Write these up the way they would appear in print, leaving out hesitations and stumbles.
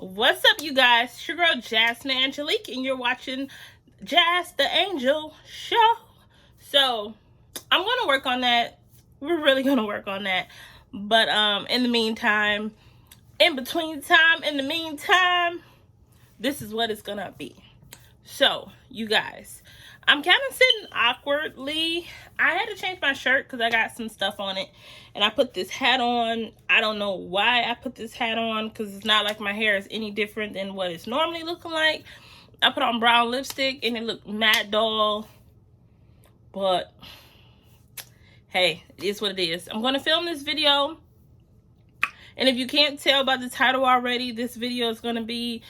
What's up, you guys? It's your girl Jasmine Angelique, and you're watching Jazz the Angel Show. So I'm gonna work on that. We're really gonna work on that. But in the meantime, in the meantime, this is what it's gonna be. So, you guys, I'm kind of sitting awkwardly. I had to change my shirt because I got some stuff on it. And I put this hat on. I don't know why I put this hat on because it's not like my hair is any different than what it's normally looking like. I put on brown lipstick and it looked mad dull. But, hey, it is what it is. I'm going to film this video. And if you can't tell by the title already, this video is going to be...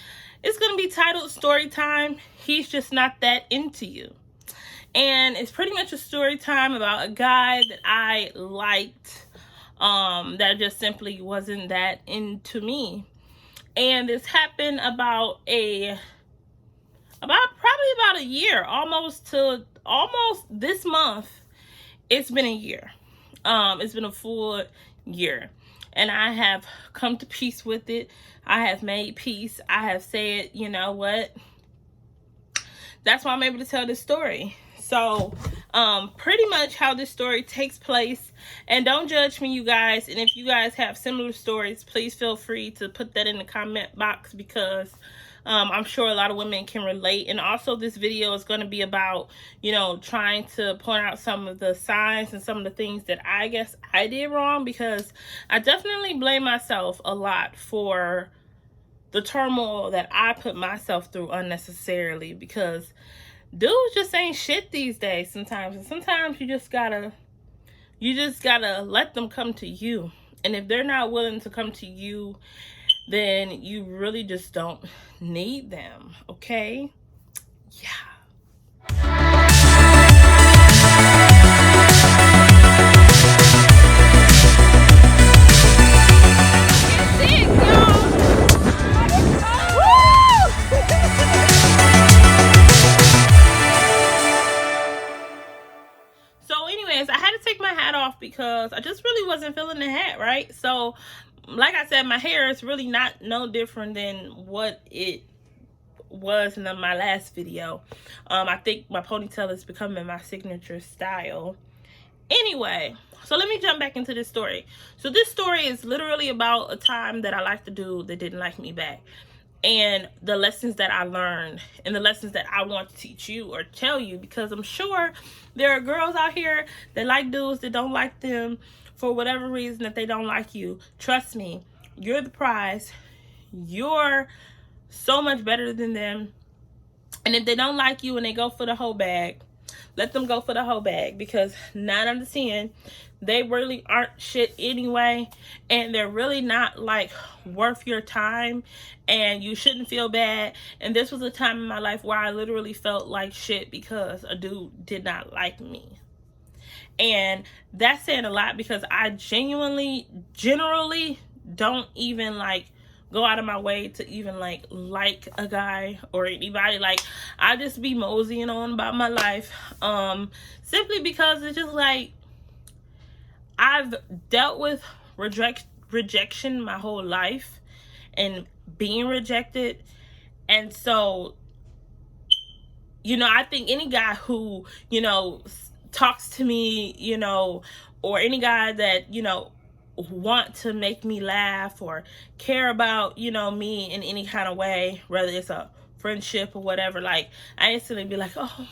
It's going to be titled Storytime. He's just not that into you. And it's pretty much a story time about a guy that I liked that just simply wasn't that into me. And this happened about probably about a year, almost this month. It's been a year. It's been a full year. And I have come to peace with it. I have made peace. I have said, you know what? That's why I'm able to tell this story. So, pretty much how this story takes place. And don't judge me, you guys. And if you guys have similar stories, please feel free to put that in the comment box because I'm sure a lot of women can relate. And also this video is going to be about, you know, trying to point out some of the signs and some of the things that I guess I did wrong, because I definitely blame myself a lot for the turmoil that I put myself through unnecessarily, because dudes just ain't shit these days sometimes. And sometimes you just gotta let them come to you. And if they're not willing to come to you, then you really just don't need them, okay? Yeah. So anyways, I had to take my hat off because I just really wasn't feeling the hat, right? So like I said, my hair is really not no different than what it was in my last video. I think my ponytail is becoming my signature style. Anyway, so let me jump back into this story. So this story is literally about a time that I liked a dude that didn't like me back. And the lessons that I learned and the lessons that I want to teach you or tell you, because I'm sure there are girls out here that like dudes that don't like them for whatever reason that they don't like you. Trust me, you're the prize. You're so much better than them. And if they don't like you and they go for the whole bag, let them go for the whole bag, because 9 out of 10, they really aren't shit anyway, and they're really not like worth your time, and you shouldn't feel bad. And this was a time in my life where I literally felt like shit because a dude did not like me. And that's saying a lot, because I generally don't even like go out of my way to even like a guy or anybody. Like, I just be moseying on about my life, simply because it's just like I've dealt with rejection my whole life and being rejected. And so, you know, I think any guy who, you know, talks to me, you know, or any guy that, you know, want to make me laugh or care about, you know, me in any kind of way, whether it's a friendship or whatever, like, I instantly be like, oh,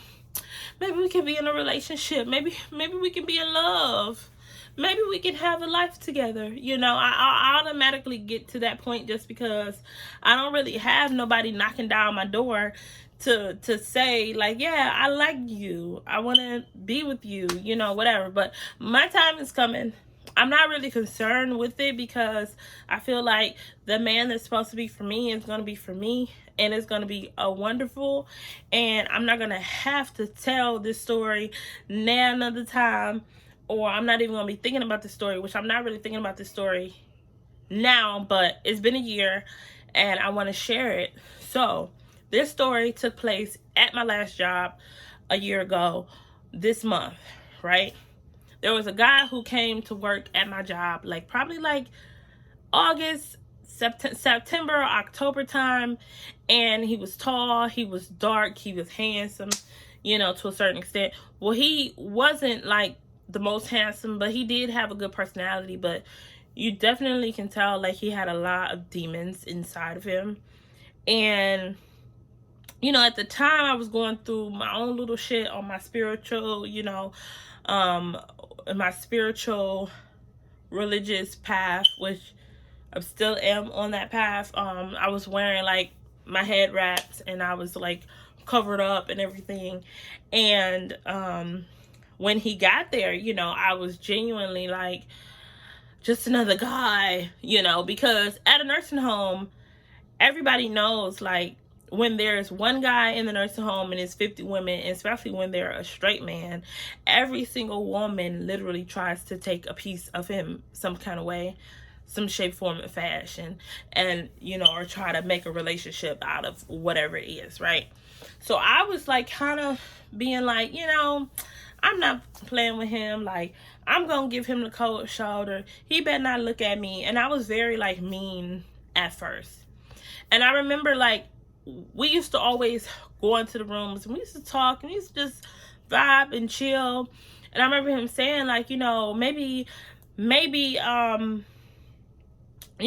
maybe we can be in a relationship, maybe we can be in love, maybe we can have a life together. You know, I automatically get to that point just because I don't really have nobody knocking down my door to say like, yeah, I like you, I want to be with you, you know, whatever. But my time is coming. I'm not really concerned with it, because I feel like the man that's supposed to be for me is going to be for me, and it's going to be a wonderful. And I'm not going to have to tell this story now another time, or I'm not even going to be thinking about this story, which I'm not really thinking about this story now, but it's been a year and I want to share it. So this story took place at my last job a year ago this month, right? There was a guy who came to work at my job, like probably like August September or October time, and he was tall, he was dark, he was handsome, you know, to a certain extent. Well, he wasn't like the most handsome, but he did have a good personality. But you definitely can tell like he had a lot of demons inside of him. And you know, at the time I was going through my own little shit on my spiritual, you know, my spiritual religious path, which I still am on that path. I was wearing like my head wraps, and I was like covered up and everything. And when he got there, you know, I was genuinely like just another guy, you know, because at a nursing home, everybody knows like when there's one guy in the nursing home and it's 50 women, especially when they're a straight man, every single woman literally tries to take a piece of him some kind of way, some shape, form, and fashion, and, you know, or try to make a relationship out of whatever it is, right? So I was like kind of being like, you know, I'm not playing with him. Like, I'm gonna give him the cold shoulder. He better not look at me. And I was very like mean at first. And I remember like we used to always go into the rooms and we used to talk and we used to just vibe and chill. And I remember him saying like, you know, maybe you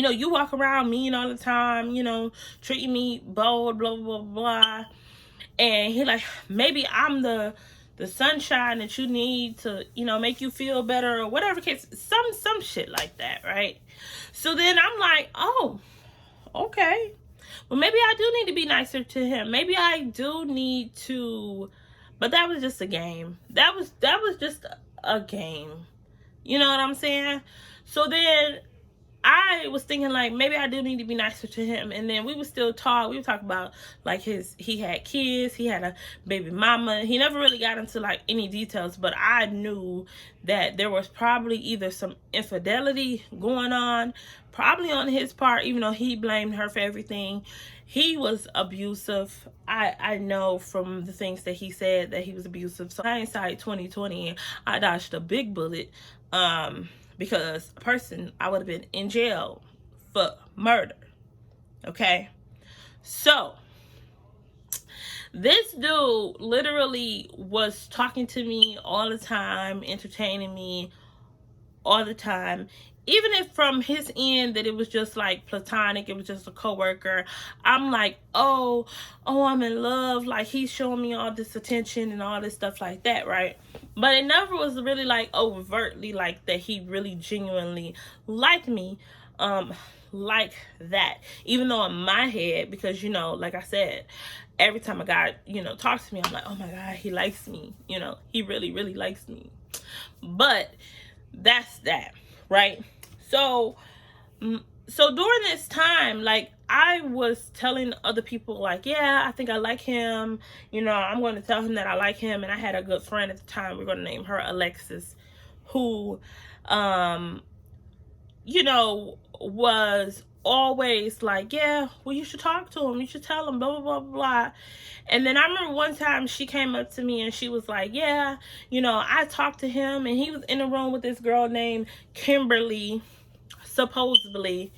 know, you walk around mean all the time, you know, treating me bold, blah, blah, blah. And he like, maybe I'm the sunshine that you need to, you know, make you feel better or whatever case, some shit like that, right? So then I'm like, oh, okay. Well, maybe I do need to be nicer to him. Maybe I do need to, but that was just a game. That was just a game. You know what I'm saying? So then I was thinking like maybe I do need to be nicer to him. And then we would still talk. We would talk about like he had kids, he had a baby mama. He never really got into like any details, but I knew that there was probably either some infidelity going on, probably on his part, even though he blamed her for everything. He was abusive. I know from the things that he said that he was abusive. So hindsight 2020, I dodged a big bullet. Because a person, I would have been in jail for murder. Okay? So, this dude literally was talking to me all the time, entertaining me all the time. Even if from his end that it was just like platonic, it was just a coworker, I'm like, oh, I'm in love. Like, he's showing me all this attention and all this stuff like that, right? But it never was really like overtly like that he really genuinely liked me like that. Even though in my head, because, you know, like I said, every time a guy, you know, talks to me, I'm like, oh my God, he likes me. You know, he really, really likes me. But that's that, right? So during this time, like, I was telling other people, like, yeah, I think I like him. You know, I'm going to tell him that I like him. And I had a good friend at the time. We're going to name her Alexis, who, you know, was always like, yeah, well, you should talk to him. You should tell him, blah, blah, blah, blah. And then I remember one time she came up to me and she was like, yeah, you know, I talked to him and he was in a room with this girl named Kimberly, supposedly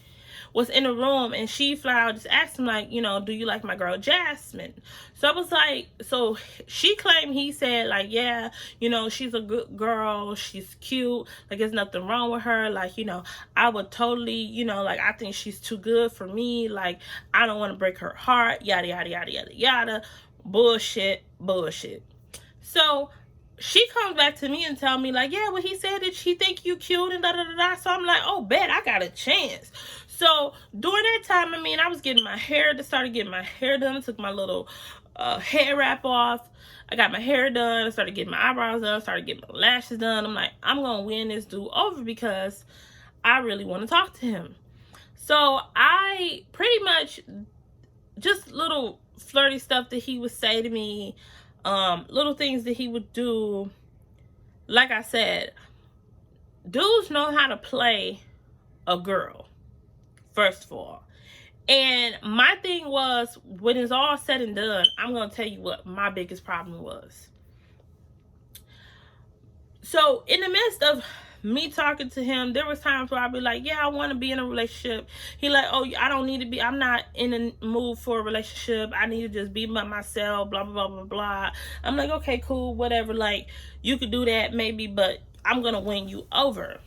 was in a room, and she flat out just asked him like, you know, do you like my girl Jasmine? So I was like, so she claimed he said like, yeah, you know, she's a good girl, she's cute, like there's nothing wrong with her, like, you know, I would totally, you know, like I think she's too good for me, like I don't want to break her heart, yada yada yada yada yada, bullshit. So she comes back to me and tell me like, yeah, well, he said that she think you cute and da da da da. So I'm like, oh, bet I got a chance. So during that time, I mean, I was getting my hair, started getting my hair done. I took my little hair wrap off. I got my hair done. I started getting my eyebrows done. Started getting my lashes done. I'm like, I'm gonna win this dude over because I really want to talk to him. So I pretty much just little flirty stuff that he would say to me. Little things that he would do. Like I said, dudes know how to play a girl, first of all. And my thing was, when it's all said and done, I'm going to tell you what my biggest problem was. So in the midst of me talking to him, there was times where I'd be like, yeah, I want to be in a relationship. He like, oh, I don't need to be, I'm not in a mood for a relationship. I need to just be by myself, blah, blah, blah, blah, blah. I'm like, okay, cool, whatever. Like, you could do that maybe, but I'm going to win you over.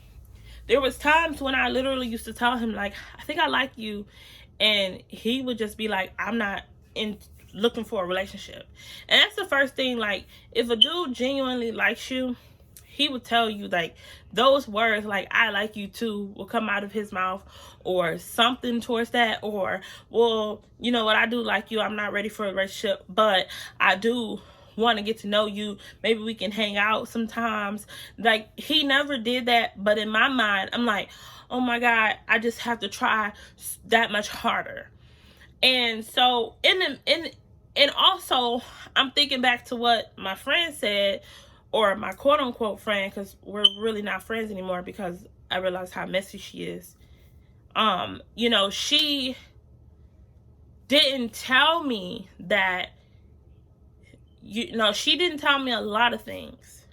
There was times when I literally used to tell him, like, I think I like you. And he would just be like, I'm not looking for a relationship. And that's the first thing. Like, if a dude genuinely likes you, he would tell you, like, those words, like, I like you too, will come out of his mouth, or something towards that. Or, well, you know what, I do like you. I'm not ready for a relationship, but I do want to get to know you. Maybe we can hang out sometimes. Like, he never did that. But in my mind, I'm like, oh my God, I just have to try that much harder. And so, and also, I'm thinking back to what my friend said, or my quote unquote friend, because we're really not friends anymore because I realized how messy she is. You know, she didn't tell me that, you know, she didn't tell me a lot of things.